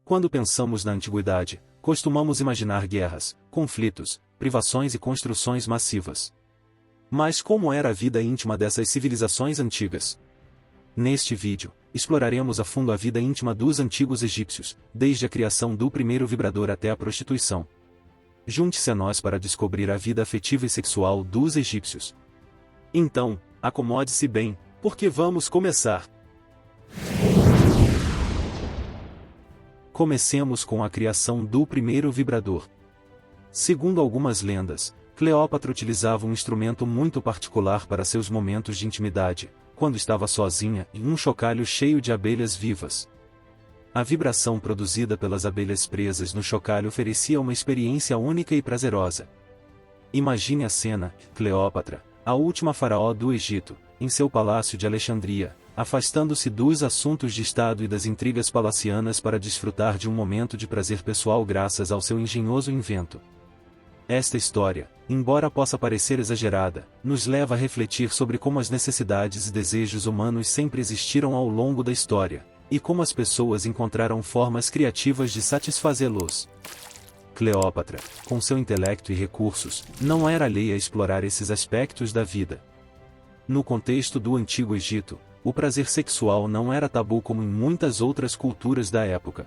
Quando pensamos na antiguidade, costumamos imaginar guerras, conflitos, privações e construções massivas. Mas como era a vida íntima dessas civilizações antigas? Neste vídeo, exploraremos a fundo a vida íntima dos antigos egípcios, desde a criação do primeiro vibrador até a prostituição. Junte-se a nós para descobrir a vida afetiva e sexual dos egípcios. Então, acomode-se bem, porque vamos começar! Comecemos com a criação do primeiro vibrador. Segundo algumas lendas, Cleópatra utilizava um instrumento muito particular para seus momentos de intimidade, quando estava sozinha em um chocalho cheio de abelhas vivas. A vibração produzida pelas abelhas presas no chocalho oferecia uma experiência única e prazerosa. Imagine a cena: Cleópatra, a última faraó do Egito, em seu palácio de Alexandria, afastando-se dos assuntos de Estado e das intrigas palacianas para desfrutar de um momento de prazer pessoal graças ao seu engenhoso invento. Esta história, embora possa parecer exagerada, nos leva a refletir sobre como as necessidades e desejos humanos sempre existiram ao longo da história, e como as pessoas encontraram formas criativas de satisfazê-los. Cleópatra, com seu intelecto e recursos, não era alheia a explorar esses aspectos da vida. No contexto do Antigo Egito, o prazer sexual não era tabu como em muitas outras culturas da época.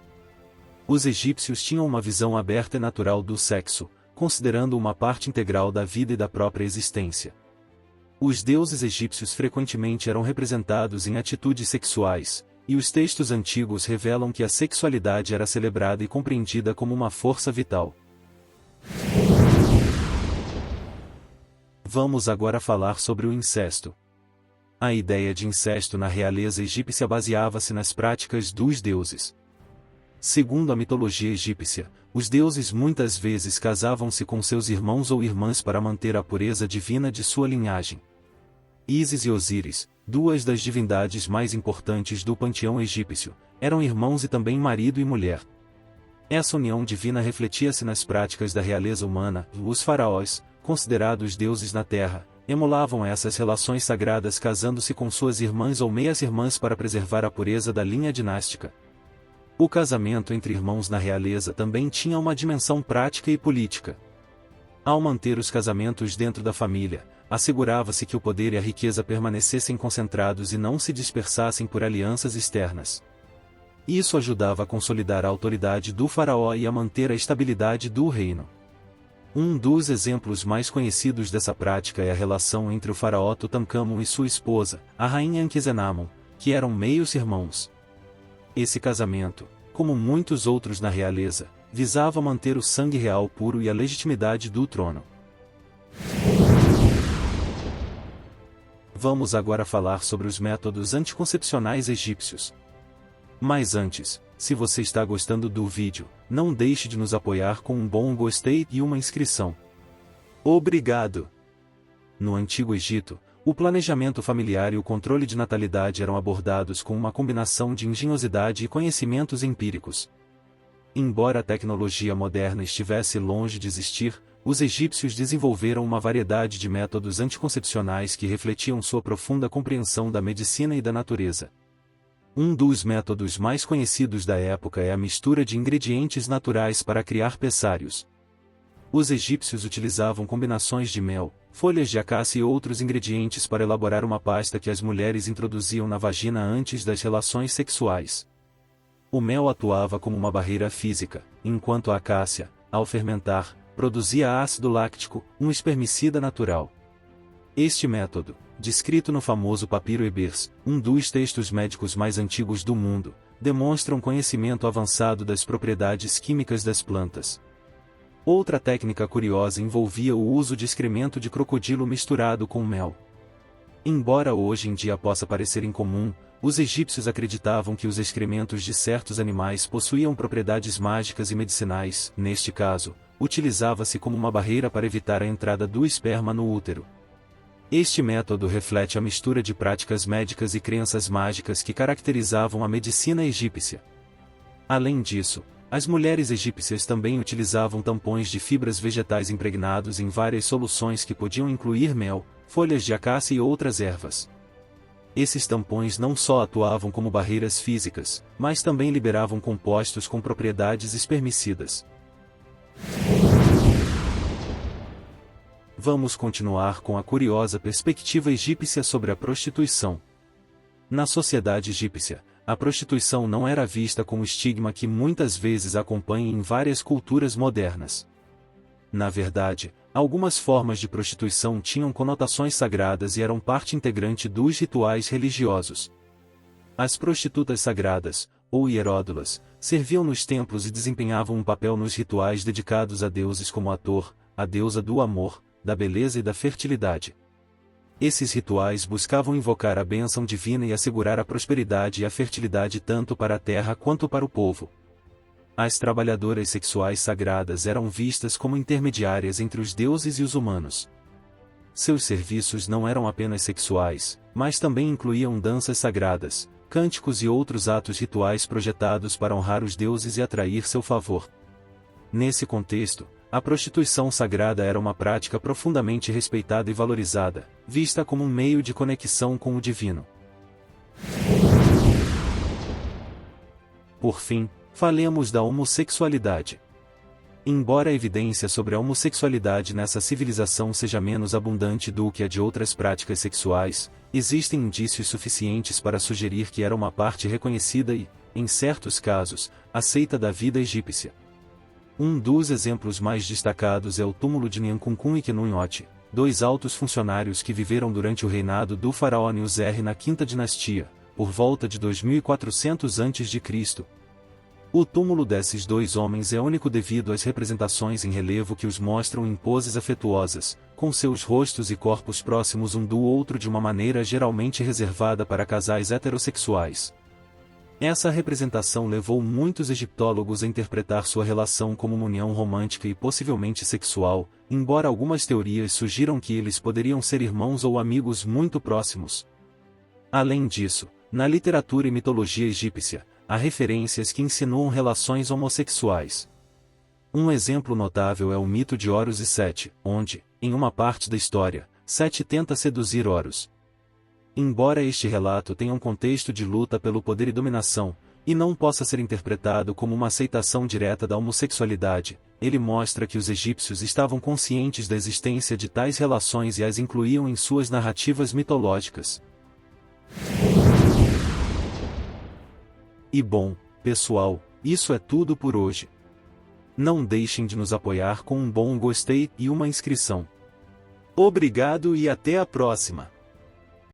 Os egípcios tinham uma visão aberta e natural do sexo, considerando uma parte integral da vida e da própria existência. Os deuses egípcios frequentemente eram representados em atitudes sexuais, e os textos antigos revelam que a sexualidade era celebrada e compreendida como uma força vital. Vamos agora falar sobre o incesto. A ideia de incesto na realeza egípcia baseava-se nas práticas dos deuses. Segundo a mitologia egípcia, os deuses muitas vezes casavam-se com seus irmãos ou irmãs para manter a pureza divina de sua linhagem. Ísis e Osíris, duas das divindades mais importantes do panteão egípcio, eram irmãos e também marido e mulher. Essa união divina refletia-se nas práticas da realeza humana. Os faraós, considerados deuses na terra, emulavam essas relações sagradas casando-se com suas irmãs ou meias-irmãs para preservar a pureza da linha dinástica. O casamento entre irmãos na realeza também tinha uma dimensão prática e política. Ao manter os casamentos dentro da família, assegurava-se que o poder e a riqueza permanecessem concentrados e não se dispersassem por alianças externas. Isso ajudava a consolidar a autoridade do faraó e a manter a estabilidade do reino. Um dos exemplos mais conhecidos dessa prática é a relação entre o faraó Tutancâmon e sua esposa, a rainha Ankhesenamon, que eram meios-irmãos. Esse casamento, como muitos outros na realeza, visava manter o sangue real puro e a legitimidade do trono. Vamos agora falar sobre os métodos anticoncepcionais egípcios. Mas antes, se você está gostando do vídeo, não deixe de nos apoiar com um bom gostei e uma inscrição. Obrigado! No Antigo Egito, o planejamento familiar e o controle de natalidade eram abordados com uma combinação de engenhosidade e conhecimentos empíricos. Embora a tecnologia moderna estivesse longe de existir, os egípcios desenvolveram uma variedade de métodos anticoncepcionais que refletiam sua profunda compreensão da medicina e da natureza. Um dos métodos mais conhecidos da época é a mistura de ingredientes naturais para criar pessários. Os egípcios utilizavam combinações de mel, folhas de acácia e outros ingredientes para elaborar uma pasta que as mulheres introduziam na vagina antes das relações sexuais. O mel atuava como uma barreira física, enquanto a acácia, ao fermentar, produzia ácido láctico, um espermicida natural. Este método, descrito no famoso Papiro Ebers, um dos textos médicos mais antigos do mundo, demonstra um conhecimento avançado das propriedades químicas das plantas. Outra técnica curiosa envolvia o uso de excremento de crocodilo misturado com mel. Embora hoje em dia possa parecer incomum, os egípcios acreditavam que os excrementos de certos animais possuíam propriedades mágicas e medicinais. Neste caso, utilizava-se como uma barreira para evitar a entrada do esperma no útero. Este método reflete a mistura de práticas médicas e crenças mágicas que caracterizavam a medicina egípcia. Além disso, as mulheres egípcias também utilizavam tampões de fibras vegetais impregnados em várias soluções que podiam incluir mel, folhas de acácia e outras ervas. Esses tampões não só atuavam como barreiras físicas, mas também liberavam compostos com propriedades espermicidas. Vamos continuar com a curiosa perspectiva egípcia sobre a prostituição. Na sociedade egípcia, a prostituição não era vista com o estigma que muitas vezes acompanha em várias culturas modernas. Na verdade, algumas formas de prostituição tinham conotações sagradas e eram parte integrante dos rituais religiosos. As prostitutas sagradas, ou hieródulas, serviam nos templos e desempenhavam um papel nos rituais dedicados a deuses como Hathor, a deusa do amor, da beleza e da fertilidade. Esses rituais buscavam invocar a bênção divina e assegurar a prosperidade e a fertilidade tanto para a terra quanto para o povo. As trabalhadoras sexuais sagradas eram vistas como intermediárias entre os deuses e os humanos. Seus serviços não eram apenas sexuais, mas também incluíam danças sagradas, cânticos e outros atos rituais projetados para honrar os deuses e atrair seu favor. Nesse contexto, a prostituição sagrada era uma prática profundamente respeitada e valorizada, vista como um meio de conexão com o divino. Por fim, falemos da homossexualidade. Embora a evidência sobre a homossexualidade nessa civilização seja menos abundante do que a de outras práticas sexuais, existem indícios suficientes para sugerir que era uma parte reconhecida e, em certos casos, aceita da vida egípcia. Um dos exemplos mais destacados é o túmulo de Nyankukun e Kenunyote, dois altos funcionários que viveram durante o reinado do faraó Nusserre na Quinta Dinastia, por volta de 2400 a.C. O túmulo desses dois homens é único devido às representações em relevo que os mostram em poses afetuosas, com seus rostos e corpos próximos um do outro de uma maneira geralmente reservada para casais heterossexuais. Essa representação levou muitos egiptólogos a interpretar sua relação como uma união romântica e possivelmente sexual, embora algumas teorias sugiram que eles poderiam ser irmãos ou amigos muito próximos. Além disso, na literatura e mitologia egípcia, há referências que insinuam relações homossexuais. Um exemplo notável é o mito de Horus e Sete, onde, em uma parte da história, Sete tenta seduzir Horus. Embora este relato tenha um contexto de luta pelo poder e dominação, e não possa ser interpretado como uma aceitação direta da homossexualidade, ele mostra que os egípcios estavam conscientes da existência de tais relações e as incluíam em suas narrativas mitológicas. E bom, pessoal, isso é tudo por hoje. Não deixem de nos apoiar com um bom gostei e uma inscrição. Obrigado e até a próxima!